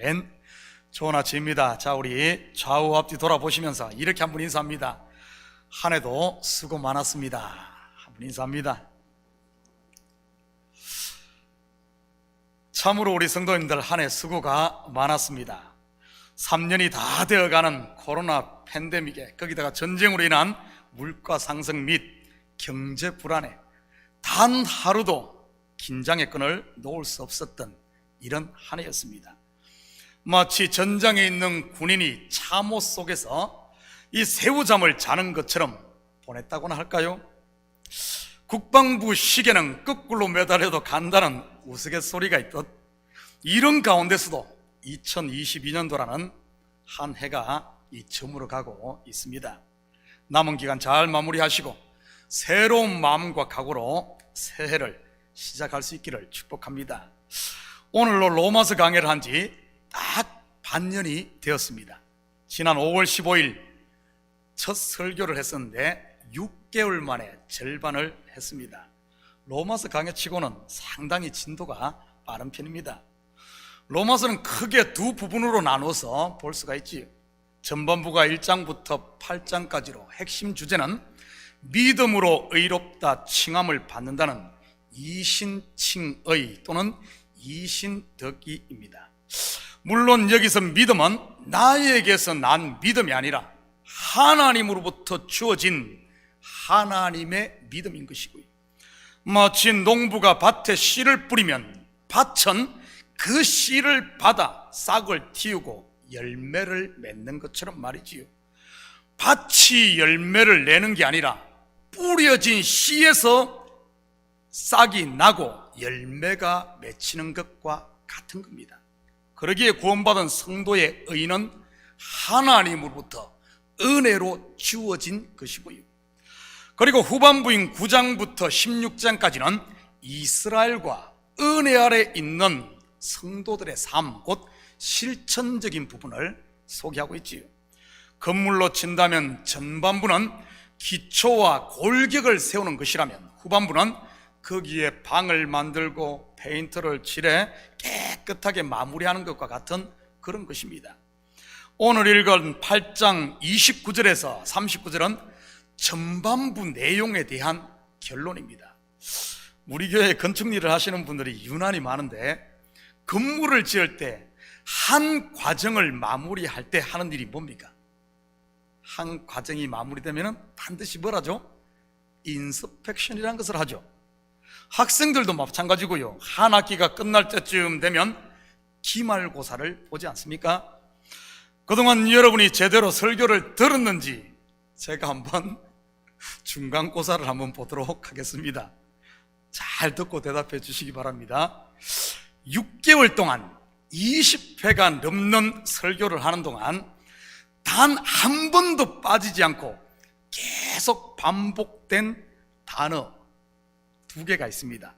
아멘. 좋은 아침입니다. 자, 우리 좌우 앞뒤 돌아보시면서 이렇게 한번 인사합니다. 한 해도 수고 많았습니다. 한번 인사합니다. 참으로 우리 성도님들 한 해 수고가 많았습니다. 3년이 다 되어가는 코로나 팬데믹에 거기다가 전쟁으로 인한 물가 상승 및 경제 불안에 단 하루도 긴장의 끈을 놓을 수 없었던 이런 한 해였습니다. 마치 전장에 있는 군인이 참호 속에서 이 새우잠을 자는 것처럼 보냈다고나 할까요? 국방부 시계는 거꾸로 매달려도 간다는 우스갯소리가 있듯 이런 가운데서도 2022년도라는 한 해가 저물어 가고 있습니다. 남은 기간 잘 마무리하시고 새로운 마음과 각오로 새해를 시작할 수 있기를 축복합니다. 오늘로 로마서 강해를 한 지 딱 반년이 되었습니다. 지난 5월 15일 첫 설교를 했었는데 6개월 만에 절반을 했습니다. 로마서 강해치고는 상당히 진도가 빠른 편입니다. 로마서는 크게 두 부분으로 나눠서 볼 수가 있지요. 전반부가 1장부터 8장까지로 핵심 주제는 믿음으로 의롭다 칭함을 받는다는 이신칭의 또는 이신덕이입니다. 물론 여기서 믿음은 나에게서 난 믿음이 아니라 하나님으로부터 주어진 하나님의 믿음인 것이고요. 마치 농부가 밭에 씨를 뿌리면 밭은 그 씨를 받아 싹을 틔우고 열매를 맺는 것처럼 말이지요. 밭이 열매를 내는 게 아니라 뿌려진 씨에서 싹이 나고 열매가 맺히는 것과 같은 겁니다. 그러기에 구원받은 성도의 의는 하나님으로부터 은혜로 주어진 것이고요. 그리고 후반부인 9장부터 16장까지는 이스라엘과 은혜 아래 있는 성도들의 삶, 곧 실천적인 부분을 소개하고 있지요. 건물로 친다면 전반부는 기초와 골격을 세우는 것이라면 후반부는 거기에 방을 만들고 페인트를 칠해 깨끗하게 마무리하는 것과 같은 그런 것입니다. 오늘 읽은 8장 29절에서 39절은 전반부 내용에 대한 결론입니다. 우리 교회 건축 일을 하시는 분들이 유난히 많은데 건물을 지을 때 한 과정을 마무리할 때 하는 일이 뭡니까? 한 과정이 마무리되면 반드시 뭐라죠? 인스펙션이라는 것을 하죠. 학생들도 마찬가지고요. 한 학기가 끝날 때쯤 되면 기말고사를 보지 않습니까? 그동안 여러분이 제대로 설교를 들었는지 제가 한번 중간고사를 한번 보도록 하겠습니다. 잘 듣고 대답해 주시기 바랍니다. 6개월 동안 20회가 넘는 설교를 하는 동안 단 한 번도 빠지지 않고 계속 반복된 단어 2개가 있습니다.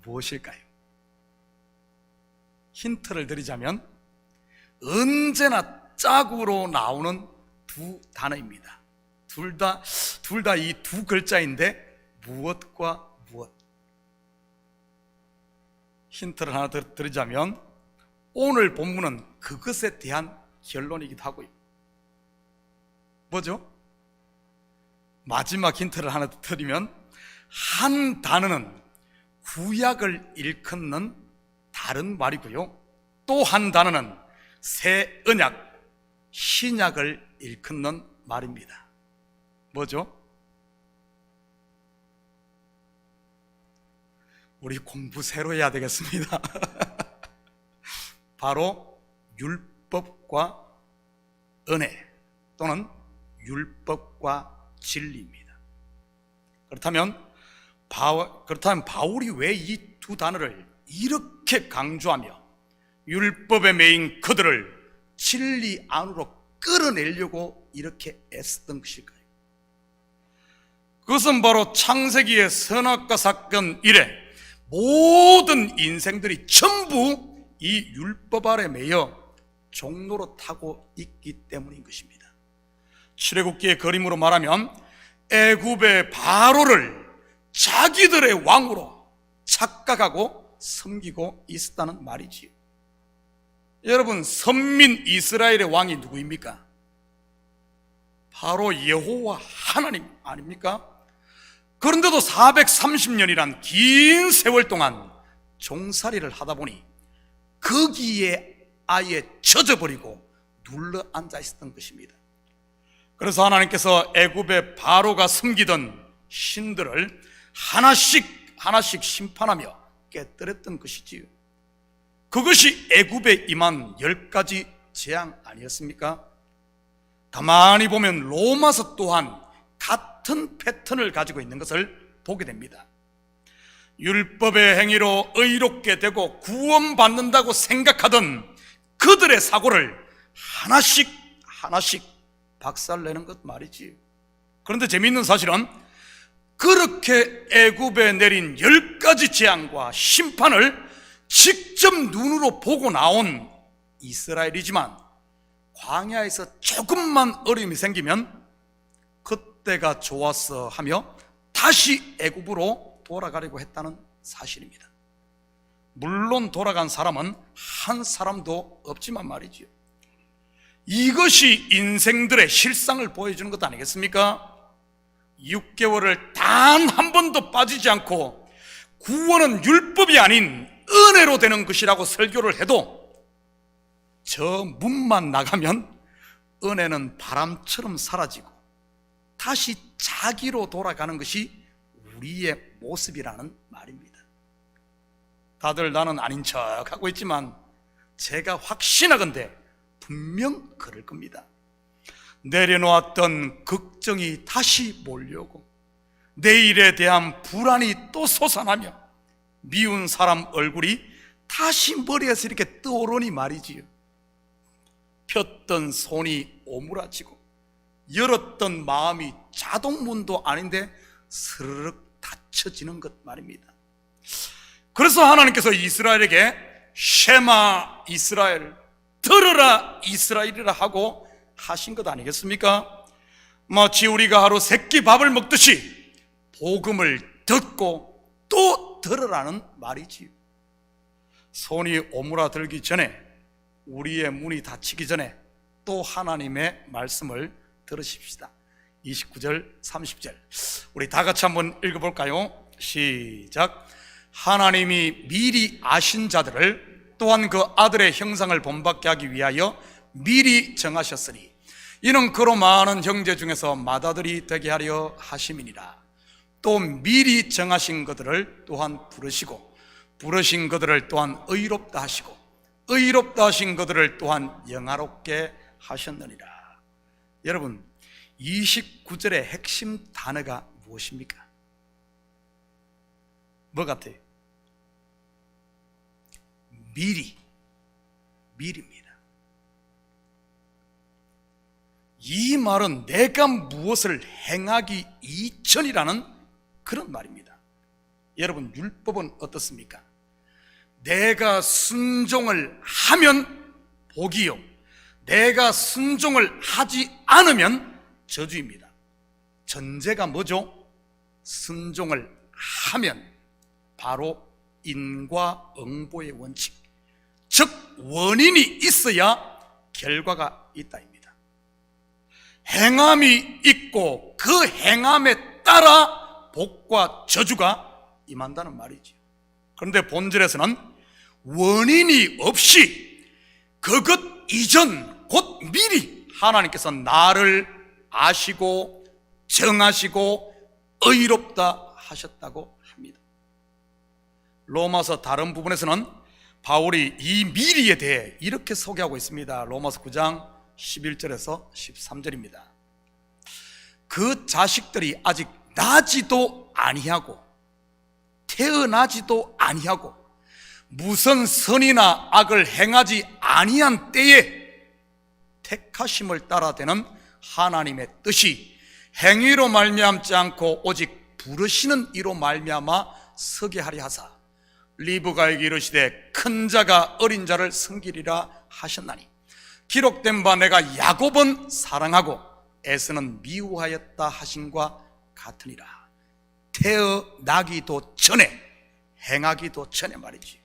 무엇일까요? 힌트를 드리자면 언제나 짝으로 나오는 두 단어입니다. 둘 다 이 두 글자인데 무엇과 무엇. 힌트를 하나 드리자면 오늘 본문은 그것에 대한 결론이기도 하고요. 뭐죠? 마지막 힌트를 하나 드리면 한 단어는 구약을 일컫는 다른 말이고요. 또 한 단어는 새 언약, 신약을 일컫는 말입니다. 뭐죠? 우리 공부 새로 해야 되겠습니다. 바로 율법과 은혜 또는 율법과 진리입니다. 그렇다면 바울이 왜 이 두 단어를 이렇게 강조하며 율법에 매인 그들을 진리 안으로 끌어내려고 이렇게 애쓰던 것일까요? 그것은 바로 창세기의 선악과 사건 이래 모든 인생들이 전부 이 율법 아래 매여 종로로 타고 있기 때문인 것입니다. 출애굽기의 그림으로 말하면 애굽의 바로를 자기들의 왕으로 착각하고 섬기고 있었다는 말이지요. 여러분, 선민 이스라엘의 왕이 누구입니까? 바로 여호와 하나님 아닙니까? 그런데도 430년이란 긴 세월 동안 종살이를 하다 보니 거기에 아예 젖어버리고 눌러 앉아 있었던 것입니다. 그래서 하나님께서 애굽의 바로가 섬기던 신들을 하나씩 심판하며 깨뜨렸던 것이지요. 그것이 애굽에 임한 10가지 재앙 아니었습니까? 가만히 보면 로마서 또한 같은 패턴을 가지고 있는 것을 보게 됩니다. 율법의 행위로 의롭게 되고 구원받는다고 생각하던 그들의 사고를 하나씩 박살내는 것 말이지요. 그런데 재미있는 사실은 그렇게 애굽에 내린 10가지 재앙과 심판을 직접 눈으로 보고 나온 이스라엘이지만 광야에서 조금만 어려움이 생기면 그때가 좋았어 하며 다시 애굽으로 돌아가려고 했다는 사실입니다. 물론 돌아간 사람은 한 사람도 없지만 말이지요. 이것이 인생들의 실상을 보여주는 것 아니겠습니까? 6개월을 단 한 번도 빠지지 않고 구원은 율법이 아닌 은혜로 되는 것이라고 설교를 해도 저 문만 나가면 은혜는 바람처럼 사라지고 다시 자기로 돌아가는 것이 우리의 모습이라는 말입니다. 다들 나는 아닌 척 하고 있지만 제가 확신하건대 분명 그럴 겁니다. 내려놓았던 걱정이 다시 몰려오고 내일에 대한 불안이 또 솟아나며 미운 사람 얼굴이 다시 머리에서 이렇게 떠오르니 말이지요. 폈던 손이 오므라지고 열었던 마음이 자동문도 아닌데 스르륵 닫혀지는 것 말입니다. 그래서 하나님께서 이스라엘에게 쉐마 이스라엘, 들으라 이스라엘이라 하고 하신 것 아니겠습니까? 마치 우리가 하루 세끼 밥을 먹듯이 복음을 듣고 또 들으라는 말이지요. 손이 오므라들기 전에, 우리의 문이 닫히기 전에 또 하나님의 말씀을 들으십시다. 29절 30절 우리 다 같이 한번 읽어볼까요? 시작. 하나님이 미리 아신 자들을 또한 그 아들의 형상을 본받게 하기 위하여 미리 정하셨으니 이는 그로 많은 형제 중에서 맏아들이 되게 하려 하심이니라. 또 미리 정하신 그들을 또한 부르시고 부르신 그들을 또한 의롭다 하시고 의롭다 하신 그들을 또한 영화롭게 하셨느니라. 여러분, 29절의 핵심 단어가 무엇입니까? 뭐 같아요? 미리입니다. 이 말은 내가 무엇을 행하기 이전이라는 그런 말입니다. 여러분, 율법은 어떻습니까? 내가 순종을 하면 복이요, 내가 순종을 하지 않으면 저주입니다. 전제가 뭐죠? 순종을 하면 바로 인과응보의 원칙, 즉 원인이 있어야 결과가 있다입니다. 행함이 있고 그 행함에 따라 복과 저주가 임한다는 말이죠. 그런데 본질에서는 원인이 없이 그것 이전, 곧 미리 하나님께서 나를 아시고 정하시고 의롭다 하셨다고 합니다. 로마서 다른 부분에서는 바울이 이 미리에 대해 이렇게 소개하고 있습니다. 로마서 9장 11절에서 13절입니다. 그 자식들이 아직 나지도 아니하고 태어나지도 아니하고 무슨 선이나 악을 행하지 아니한 때에 택하심을 따라 되는 하나님의 뜻이 행위로 말미암지 않고 오직 부르시는 이로 말미암아 서게 하리 하사 리브가에게 이르시되 큰 자가 어린 자를 섬기리라 하셨나니 기록된 바 내가 야곱은 사랑하고 에서는 미워하였다 하신과 같으니라. 태어나기도 전에, 행하기도 전에 말이지.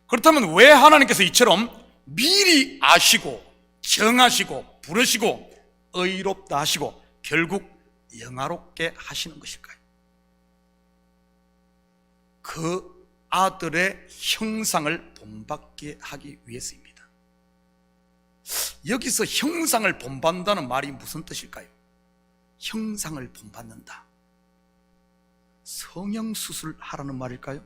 그렇다면 왜 하나님께서 이처럼 미리 아시고 정하시고 부르시고 의롭다 하시고 결국 영화롭게 하시는 것일까요? 그 아들의 형상을 본받게 하기 위해서입니다. 여기서 형상을 본받는다는 말이 무슨 뜻일까요? 형상을 본받는다, 성형수술 하라는 말일까요?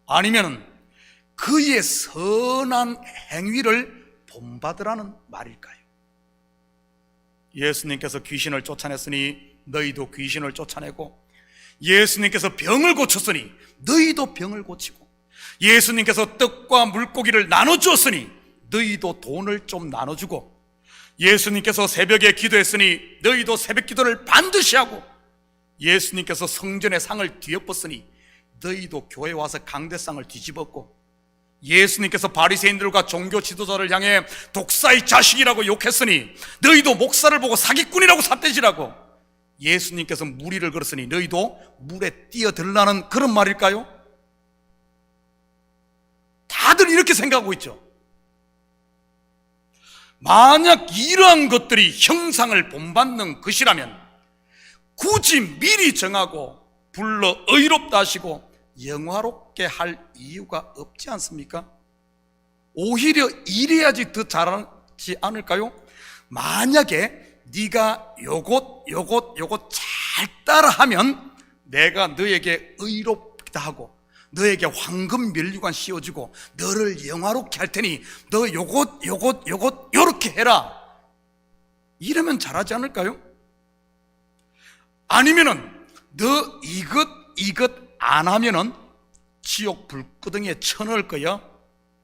아니면 그의 선한 행위를 본받으라는 말일까요? 예수님께서 귀신을 쫓아냈으니 너희도 귀신을 쫓아내고, 예수님께서 병을 고쳤으니 너희도 병을 고치고, 예수님께서 떡과 물고기를 나눠주었으니 너희도 돈을 좀 나눠주고, 예수님께서 새벽에 기도했으니 너희도 새벽 기도를 반드시 하고, 예수님께서 성전의 상을 뒤엎었으니 너희도 교회 와서 강대상을 뒤집었고, 예수님께서 바리새인들과 종교 지도자를 향해 독사의 자식이라고 욕했으니 너희도 목사를 보고 사기꾼이라고 삿대질하고, 예수님께서 무리를 걸었으니 너희도 물에 뛰어들라는 그런 말일까요? 다들 이렇게 생각하고 있죠. 만약 이러한 것들이 형상을 본받는 것이라면 굳이 미리 정하고 불러 의롭다 하시고 영화롭게 할 이유가 없지 않습니까? 오히려 이래야지 더 잘하지 않을까요? 만약에 네가 요것 잘 따라하면 내가 너에게 의롭다 하고 너에게 황금 면류관 씌워주고 너를 영화롭게 할 테니 너 요것 요렇게 해라, 이러면 잘하지 않을까요? 아니면은 너 이것 안 하면은 지옥 불구덩이에 쳐넣을 거야,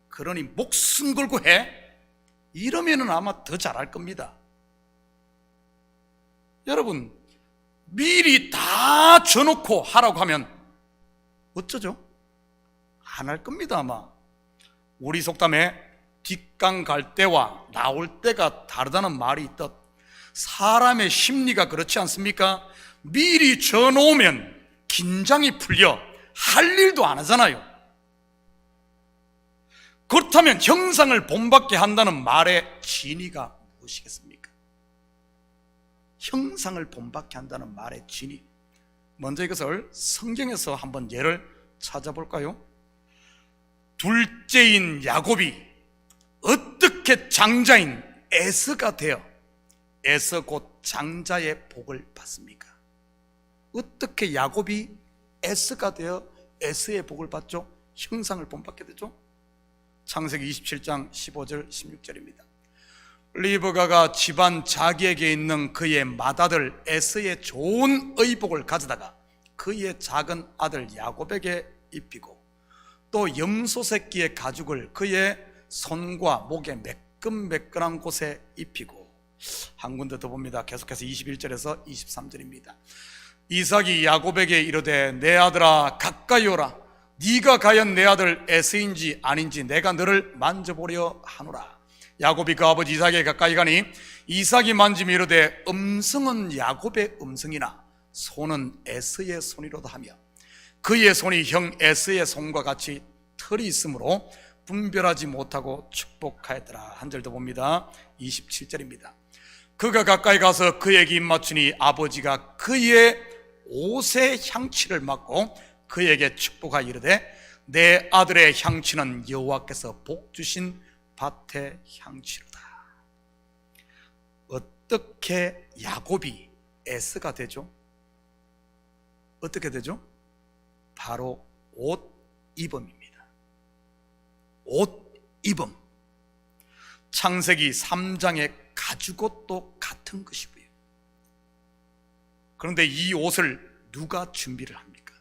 그러니 목숨 걸고 해, 이러면은 아마 더 잘할 겁니다. 여러분, 미리 다 줘놓고 하라고 하면 어쩌죠? 안 할 겁니다. 아마 우리 속담에 뒷강 갈 때와 나올 때가 다르다는 말이 있듯 사람의 심리가 그렇지 않습니까? 미리 줘놓으면 긴장이 풀려 할 일도 안 하잖아요. 그렇다면 형상을 본받게 한다는 말의 진의가 무엇이겠습니까? 형상을 본받게 한다는 말의 진의, 먼저 이것을 성경에서 한번 예를 찾아볼까요? 둘째인 야곱이 어떻게 장자인 에서가 되어, 에서 곧 장자의 복을 받습니까? 어떻게 야곱이 에서가 되어 에서의 복을 받죠? 형상을 본받게 되죠? 창세기 27장 15절 16절입니다. 리브가가 집안 자기에게 있는 그의 맏아들 에서의 좋은 의복을 가져다가 그의 작은 아들 야곱에게 입히고 또 염소 새끼의 가죽을 그의 손과 목에 매끈매끈한 곳에 입히고, 한 군데 더 봅니다. 계속해서 21절에서 23절입니다. 이삭이 야곱에게 이르되 내 아들아 가까이 오라, 네가 과연 내 아들 에서인지 아닌지 내가 너를 만져보려 하노라. 야곱이 그 아버지 이삭에게 가까이 가니 이삭이 만지며 이르되 음성은 야곱의 음성이나 손은 에서의 손이로다 하며 그의 손이 형 에서의 손과 같이 털이 있으므로 분별하지 못하고 축복하였더라. 한 절 더 봅니다. 27절입니다. 그가 가까이 가서 그에게 입맞추니 아버지가 그의 옷의 향취를 맡고 그에게 축복하여 이르되 내 아들의 향취는 여호와께서 복 주신 밭의 향취로다. 어떻게 야곱이 에서가 되죠? 어떻게 되죠? 바로 옷 입음입니다. 옷 입음. 창세기 3장의 가죽옷도 같은 것이고요. 그런데 이 옷을 누가 준비를 합니까?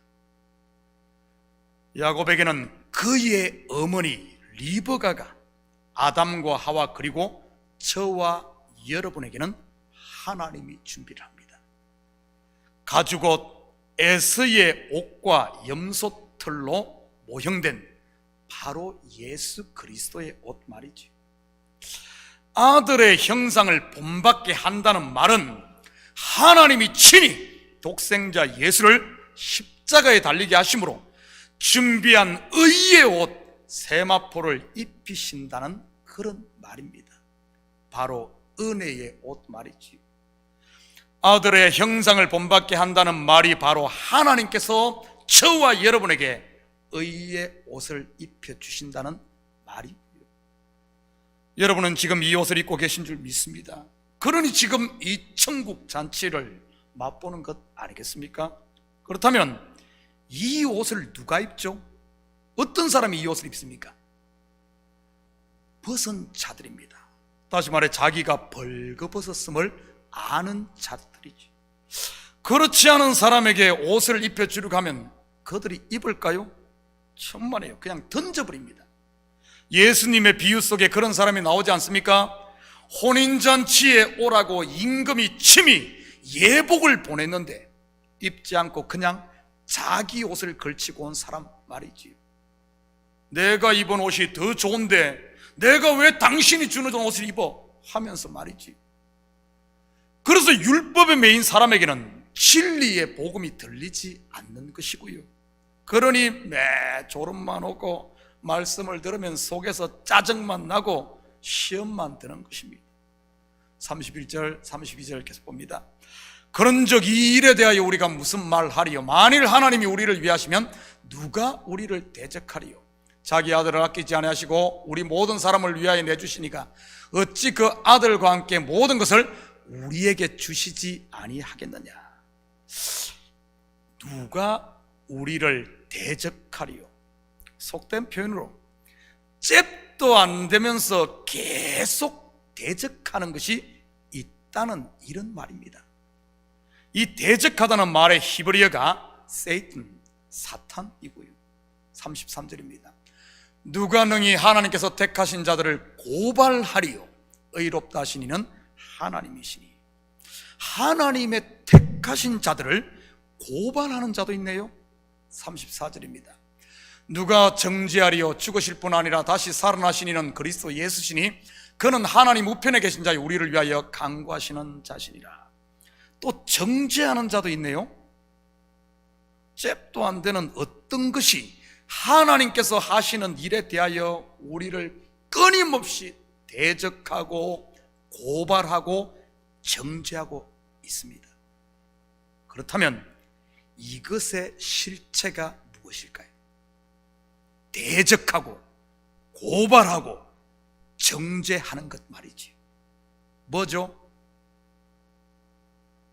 야곱에게는 그의 어머니 리브가가, 아담과 하와 그리고 저와 여러분에게는 하나님이 준비를 합니다. 가죽옷 에서의 옷과 염소털로 모형된 바로 예수 그리스도의 옷 말이지. 아들의 형상을 본받게 한다는 말은 하나님이 친히 독생자 예수를 십자가에 달리게 하심으로 준비한 의의 옷 세마포를 입히신다는 그런 말입니다. 바로 은혜의 옷 말이지. 아들의 형상을 본받게 한다는 말이 바로 하나님께서 저와 여러분에게 의의 옷을 입혀주신다는 말이고요. 여러분은 지금 이 옷을 입고 계신 줄 믿습니다. 그러니 지금 이 천국 잔치를 맛보는 것 아니겠습니까? 그렇다면 이 옷을 누가 입죠? 어떤 사람이 이 옷을 입습니까? 벗은 자들입니다. 다시 말해 자기가 벌거벗었음을 아는 자들이지. 그렇지 않은 사람에게 옷을 입혀주려고 하면 그들이 입을까요? 천만에요. 그냥 던져버립니다. 예수님의 비유 속에 그런 사람이 나오지 않습니까? 혼인잔치에 오라고 임금이 친히 예복을 보냈는데 입지 않고 그냥 자기 옷을 걸치고 온 사람 말이지. 내가 입은 옷이 더 좋은데 내가 왜 당신이 주는 옷을 입어? 하면서 말이지. 그래서 율법에 매인 사람에게는 진리의 복음이 들리지 않는 것이고요. 그러니 매 졸음만 오고 말씀을 들으면 속에서 짜증만 나고 시험만 드는 것입니다. 31절 32절 계속 봅니다. 그런즉 이 일에 대하여 우리가 무슨 말하리요? 만일 하나님이 우리를 위하시면 누가 우리를 대적하리요? 자기 아들을 아끼지 아니하시고 우리 모든 사람을 위하여 내주시니까 어찌 그 아들과 함께 모든 것을 우리에게 주시지 아니하겠느냐? 누가 우리를 대적하리요? 속된 표현으로 잽도 안 되면서 계속 대적하는 것이 있다는 이런 말입니다. 이 대적하다는 말의 히브리어가 세이튼, 사탄이고요. 33절입니다. 누가 능히 하나님께서 택하신 자들을 고발하리요? 의롭다 하신 이는 하나님이시니. 하나님의 택하신 자들을 고발하는 자도 있네요. 34절입니다. 누가 정죄하리요? 죽으실 뿐 아니라 다시 살아나신 이는 그리스도 예수시니 그는 하나님 우편에 계신 자의 우리를 위하여 간구하시는 자시니라. 또 정죄하는 자도 있네요. 잽도 안 되는 어떤 것이 하나님께서 하시는 일에 대하여 우리를 끊임없이 대적하고 고발하고 정죄하고 있습니다. 그렇다면 이것의 실체가 무엇일까요? 대적하고 고발하고 정죄하는 것 말이지. 뭐죠?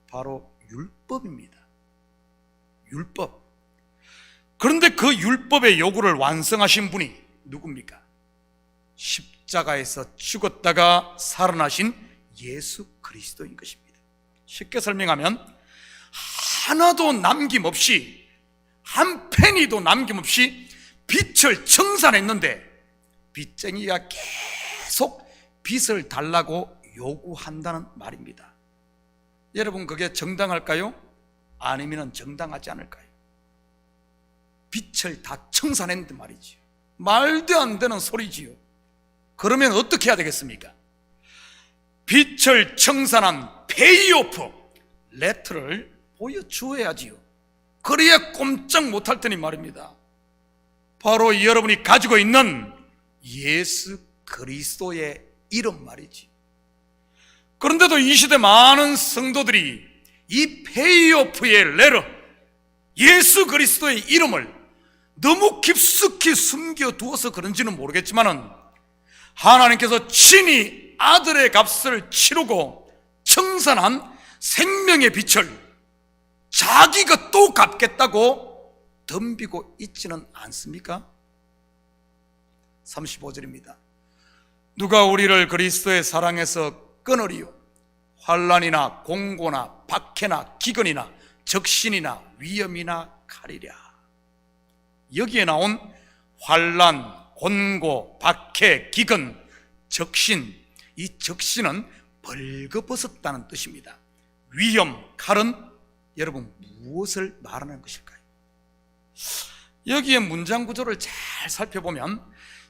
바로 율법입니다. 율법. 그런데 그 율법의 요구를 완성하신 분이 누굽니까? 십자가에서 죽었다가 살아나신 예수 그리스도인 것입니다. 쉽게 설명하면 하나도 남김없이, 한 페니도 남김없이 빚을 청산했는데 빚쟁이가 계속 빚을 달라고 요구한다는 말입니다. 여러분, 그게 정당할까요? 아니면 정당하지 않을까요? 빚을 다 청산했는데 말이지요. 말도 안 되는 소리지요. 그러면 어떻게 해야 되겠습니까? 빚을 청산한 페이오프 레터를 보여주어야지요. 그래야 꼼짝 못할 테니 말입니다. 바로 여러분이 가지고 있는 예수 그리스도의 이름 말이지. 그런데도 이 시대 많은 성도들이 이 페이오프의 레터, 예수 그리스도의 이름을 너무 깊숙이 숨겨두어서 그런지는 모르겠지만은 하나님께서 친히 아들의 값을 치르고 청산한 생명의 빛을 자기가 또 갚겠다고 덤비고 있지는 않습니까? 35절입니다. 누가 우리를 그리스도의 사랑에서 끊으리요? 환난이나 공고나 박해나 기근이나 적신이나 위험이나 칼이랴. 여기에 나온 환난, 곤고, 박해, 기근, 적신, 이 적신은 벌거벗었다는 뜻입니다. 위험, 칼은 여러분 무엇을 말하는 것일까요? 여기에 문장 구조를 잘 살펴보면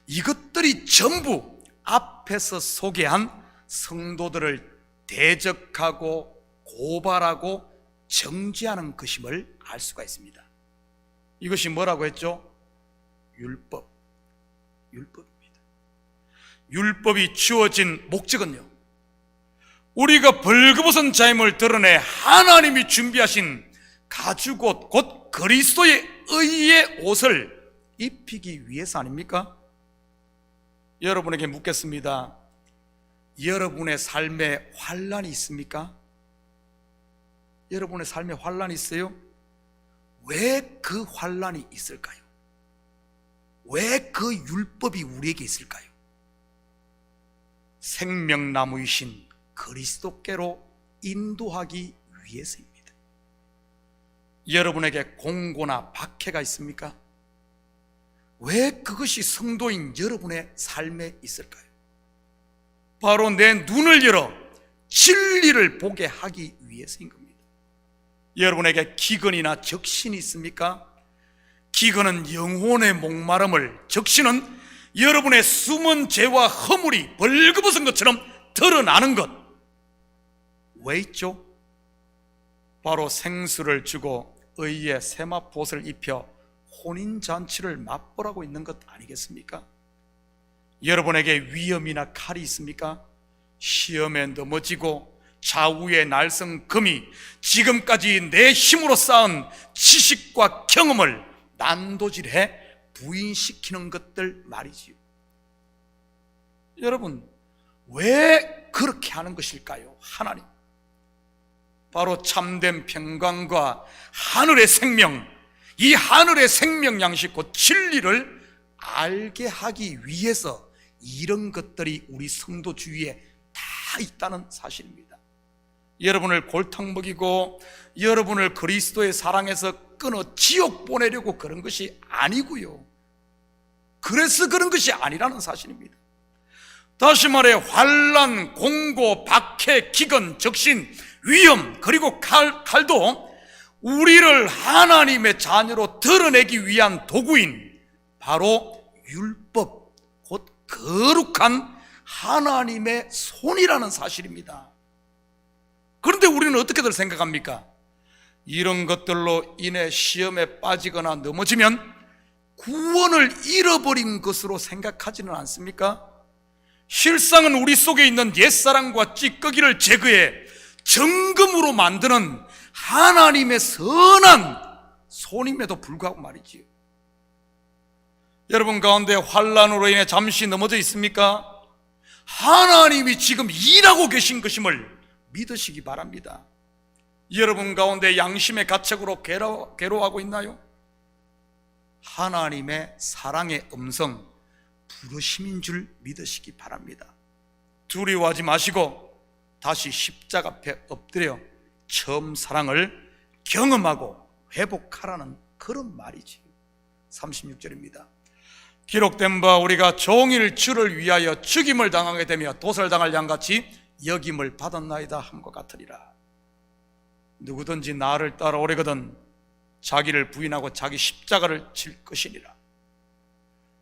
이것들이 전부 앞에서 소개한 성도들을 대적하고 고발하고 정죄하는 것임을 알 수가 있습니다. 이것이 뭐라고 했죠? 율법입니다. 율법이 주어진 목적은요, 우리가 벌거벗은 자임을 드러내 하나님이 준비하신 가죽옷, 곧 그리스도의 의의 옷을 입히기 위해서 아닙니까? 여러분에게 묻겠습니다. 여러분의 삶에 환난이 있습니까? 여러분의 삶에 환난이 있어요? 왜 그 환난이 있을까요? 왜 그 율법이 우리에게 있을까요? 생명나무이신 그리스도께로 인도하기 위해서입니다. 여러분에게 공고나 박해가 있습니까? 왜 그것이 성도인 여러분의 삶에 있을까요? 바로 내 눈을 열어 진리를 보게 하기 위해서인 겁니다. 여러분에게 기근이나 적신이 있습니까? 기근은 영혼의 목마름을, 적신은 여러분의 숨은 죄와 허물이 벌거벗은 것처럼 드러나는 것. 왜 있죠? 바로 생수를 주고 의의 세마포옷을 입혀 혼인잔치를 맛보라고 있는 것 아니겠습니까? 여러분에게 위험이나 칼이 있습니까? 시험에 넘어지고 좌우의 날성금이 지금까지 내 힘으로 쌓은 지식과 경험을 난도질해 부인시키는 것들 말이지요. 여러분, 왜 그렇게 하는 것일까요? 하나님, 바로 참된 평강과 하늘의 생명, 이 하늘의 생명 양식 곧 진리를 알게 하기 위해서 이런 것들이 우리 성도 주위에 다 있다는 사실입니다. 여러분을 골탕 먹이고 여러분을 그리스도의 사랑에서 끊어 지옥 보내려고 그런 것이 아니고요, 그래서 그런 것이 아니라는 사실입니다. 다시 말해 환난, 공고, 박해, 기근, 적신, 위험, 그리고 칼도 우리를 하나님의 자녀로 드러내기 위한 도구인 바로 율법, 곧 거룩한 하나님의 손이라는 사실입니다. 그런데 우리는 어떻게들 생각합니까? 이런 것들로 인해 시험에 빠지거나 넘어지면 구원을 잃어버린 것으로 생각하지는 않습니까? 실상은 우리 속에 있는 옛사랑과 찌꺼기를 제거해 정금으로 만드는 하나님의 선한 손임에도 불구하고 말이지요. 여러분 가운데 환난으로 인해 잠시 넘어져 있습니까? 하나님이 지금 일하고 계신 것임을 믿으시기 바랍니다. 여러분 가운데 양심의 가책으로 괴로워하고 있나요? 하나님의 사랑의 음성, 부르심인 줄 믿으시기 바랍니다. 두려워하지 마시고 다시 십자가 앞에 엎드려 처음 사랑을 경험하고 회복하라는 그런 말이지. 36절입니다. 기록된 바 우리가 종일 주를 위하여 죽임을 당하게 되며 도살당할 양같이 여김을 받았나이다 함과 같으리라. 누구든지 나를 따라오려거든 자기를 부인하고 자기 십자가를 질 것이니라.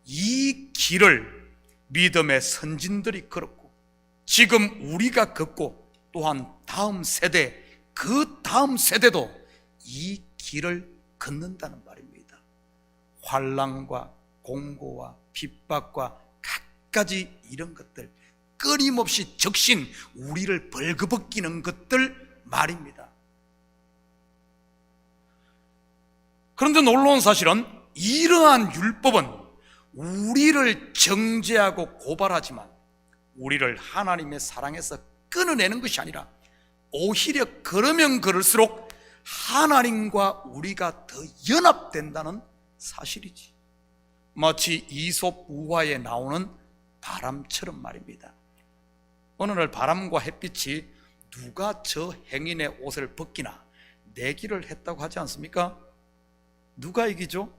이 길을 믿음의 선진들이 걸었고 지금 우리가 걷고 또한 다음 세대, 그 다음 세대도 이 길을 걷는다는 말입니다. 환난과 공고와 핍박과 갖가지 이런 것들, 끊임없이 적신 우리를 벌거벗기는 것들 말입니다. 그런데 놀라운 사실은 이러한 율법은 우리를 정죄하고 고발하지만 우리를 하나님의 사랑에서 끊어내는 것이 아니라 오히려 그러면 그럴수록 하나님과 우리가 더 연합된다는 사실이지. 마치 이솝 우화에 나오는 바람처럼 말입니다. 어느 날 바람과 햇빛이 누가 저 행인의 옷을 벗기나 내기를 했다고 하지 않습니까? 누가 이기죠?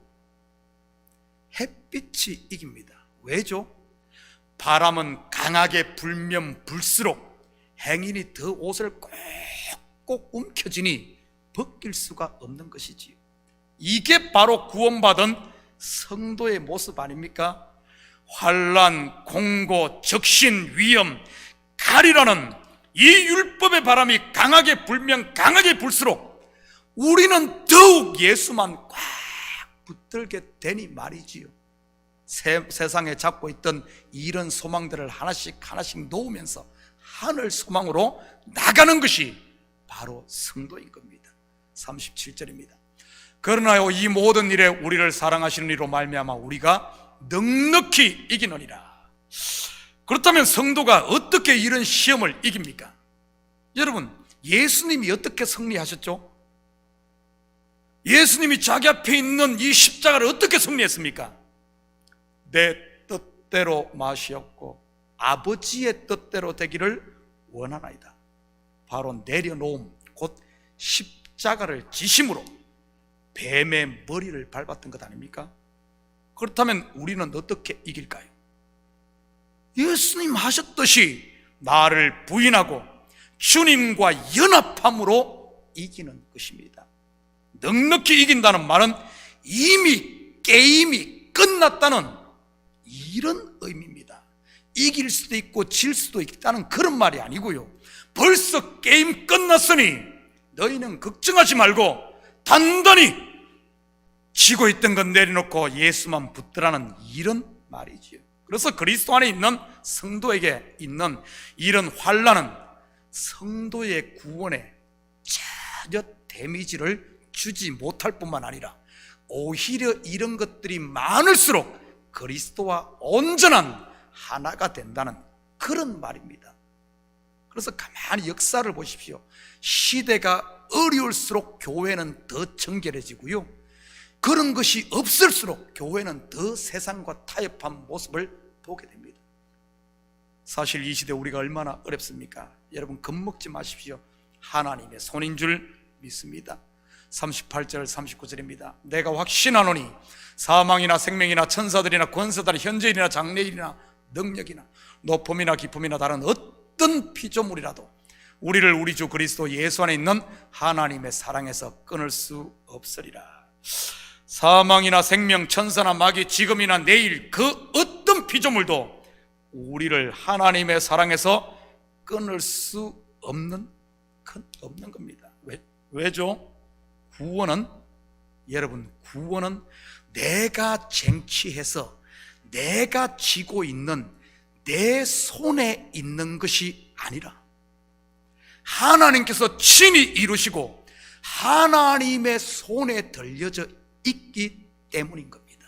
햇빛이 이깁니다. 왜죠? 바람은 강하게 불면 불수록 행인이 더 옷을 꼭꼭 움켜쥐니 벗길 수가 없는 것이지요. 이게 바로 구원받은 성도의 모습 아닙니까? 환난, 공고, 적신, 위험, 칼이라는 이 율법의 바람이 강하게 불면 강하게 불수록 우리는 더욱 예수만 꽉 붙들게 되니 말이지요. 세상에 잡고 있던 이런 소망들을 하나씩 하나씩 놓으면서 하늘 소망으로 나가는 것이 바로 성도인 겁니다. 37절입니다. 그러나요 이 모든 일에 우리를 사랑하시는 이로 말미암아 우리가 넉넉히 이기느니라. 그렇다면 성도가 어떻게 이런 시험을 이깁니까? 여러분, 예수님이 어떻게 승리하셨죠? 예수님이 자기 앞에 있는 이 십자가를 어떻게 승리했습니까? 내 뜻대로 마시옵고 아버지의 뜻대로 되기를 원하나이다. 바로 내려놓음, 곧 십자가를 지심으로 뱀의 머리를 밟았던 것 아닙니까? 그렇다면 우리는 어떻게 이길까요? 예수님 하셨듯이 나를 부인하고 주님과 연합함으로 이기는 것입니다. 넉넉히 이긴다는 말은 이미 게임이 끝났다는 이런 의미입니다. 이길 수도 있고 질 수도 있다는 그런 말이 아니고요, 벌써 게임 끝났으니 너희는 걱정하지 말고 단단히 지고 있던 건 내려놓고 예수만 붙들라는 이런 말이지요. 그래서 그리스도 안에 있는 성도에게 있는 이런 환난은 성도의 구원에 전혀 데미지를 주지 못할 뿐만 아니라 오히려 이런 것들이 많을수록 그리스도와 온전한 하나가 된다는 그런 말입니다. 그래서 가만히 역사를 보십시오. 시대가 어려울수록 교회는 더 정결해지고요, 그런 것이 없을수록 교회는 더 세상과 타협한 모습을 보게 됩니다. 사실 이 시대 우리가 얼마나 어렵습니까? 여러분, 겁먹지 마십시오. 하나님의 손인 줄 믿습니다. 38절 39절입니다. 내가 확신하노니 사망이나 생명이나 천사들이나 권세들이나 현재일이나 장래일이나 능력이나 높음이나 깊음이나 다른 어떤 피조물이라도 우리를 우리 주 그리스도 예수 안에 있는 하나님의 사랑에서 끊을 수 없으리라. 사망이나 생명, 천사나 마귀, 지금이나 내일 그 어떤 피조물도 우리를 하나님의 사랑에서 끊을 수 없는 겁니다. 왜죠? 구원은, 여러분, 구원은 내가 쟁취해서 내가 쥐고 있는 내 손에 있는 것이 아니라 하나님께서 친히 이루시고 하나님의 손에 들려져 있기 때문인 겁니다.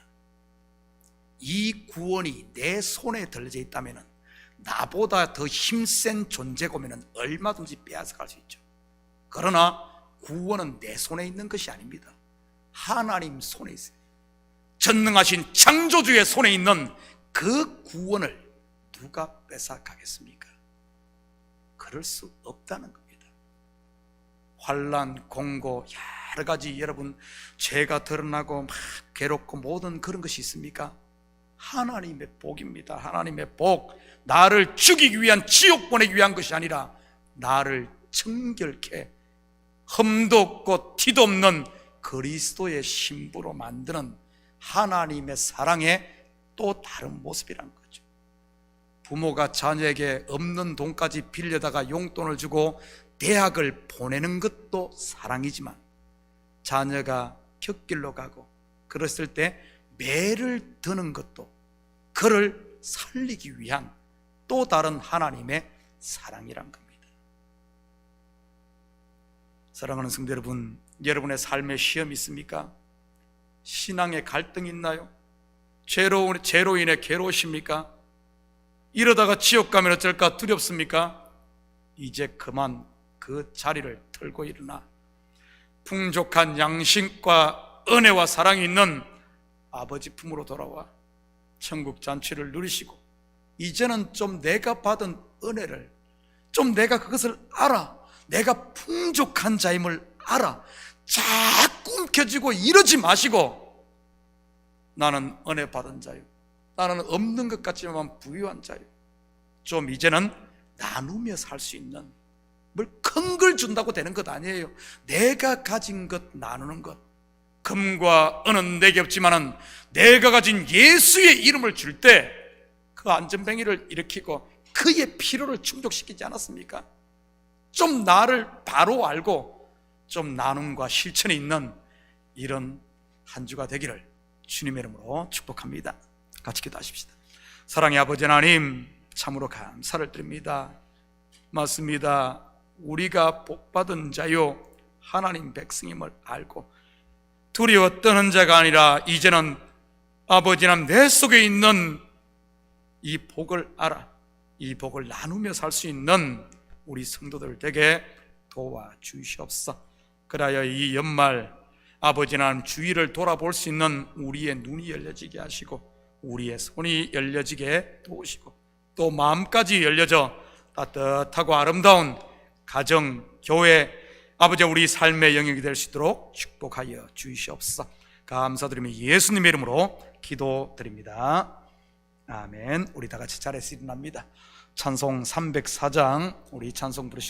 이 구원이 내 손에 들려져 있다면 나보다 더 힘센 존재고면 얼마든지 빼앗아갈 수 있죠. 그러나 구원은 내 손에 있는 것이 아닙니다. 하나님 손에 있어요. 전능하신 창조주의 손에 있는 그 구원을 누가 뺏어가겠습니까? 그럴 수 없다는 겁니다. 환난, 공고, 여러 가지 여러분 죄가 드러나고 막 괴롭고 모든 그런 것이 있습니까? 하나님의 복입니다. 하나님의 복, 나를 죽이기 위한, 지옥 보내기 위한 것이 아니라 나를 정결케 흠도 없고 티도 없는 그리스도의 신부로 만드는 하나님의 사랑의 또 다른 모습이란 거죠. 부모가 자녀에게 없는 돈까지 빌려다가 용돈을 주고 대학을 보내는 것도 사랑이지만 자녀가 곁길로 가고 그랬을 때 매를 드는 것도 그를 살리기 위한 또 다른 하나님의 사랑이란 겁니다. 사랑하는 성도 여러분, 여러분의 삶에 시험이 있습니까? 신앙의 갈등이 있나요? 죄로 인해 괴로우십니까? 이러다가 지옥 가면 어쩔까 두렵습니까? 이제 그만 그 자리를 털고 일어나 풍족한 양심과 은혜와 사랑이 있는 아버지 품으로 돌아와 천국 잔치를 누리시고 이제는 좀 내가 받은 은혜를, 좀 내가 그것을 알아, 내가 풍족한 자임을 알아, 자꾸 움켜쥐고 이러지 마시고 나는 은혜 받은 자요, 나는 없는 것 같지만 부유한 자요, 좀 이제는 나누며 살 수 있는, 뭘 큰 걸 준다고 되는 것 아니에요. 내가 가진 것 나누는 것. 금과 은은 내게 없지만은 내가 가진 예수의 이름을 줄 때 그 안전뱅이를 일으키고 그의 필요를 충족시키지 않았습니까? 좀 나를 바로 알고 좀 나눔과 실천이 있는 이런 한 주가 되기를 주님의 이름으로 축복합니다. 같이 기도하십시다. 사랑의 아버지 하나님, 참으로 감사를 드립니다. 맞습니다. 우리가 복받은 자요 하나님 백성임을 알고 두려워 떠는 자가 아니라 이제는 아버지 하나님 내 속에 있는 이 복을 알아 이 복을 나누며 살 수 있는 우리 성도들 되게 도와주시옵소서. 그래야 이 연말 아버지 하나님 주위를 돌아볼 수 있는 우리의 눈이 열려지게 하시고 우리의 손이 열려지게 도우시고 또 마음까지 열려져 따뜻하고 아름다운 가정, 교회, 아버지 우리 삶의 영역이 될 수 있도록 축복하여 주시옵소서. 감사드리며 예수님의 이름으로 기도드립니다. 아멘. 우리 다 같이 자리에서 일어납니다. 찬송 304장 우리 찬송 부르시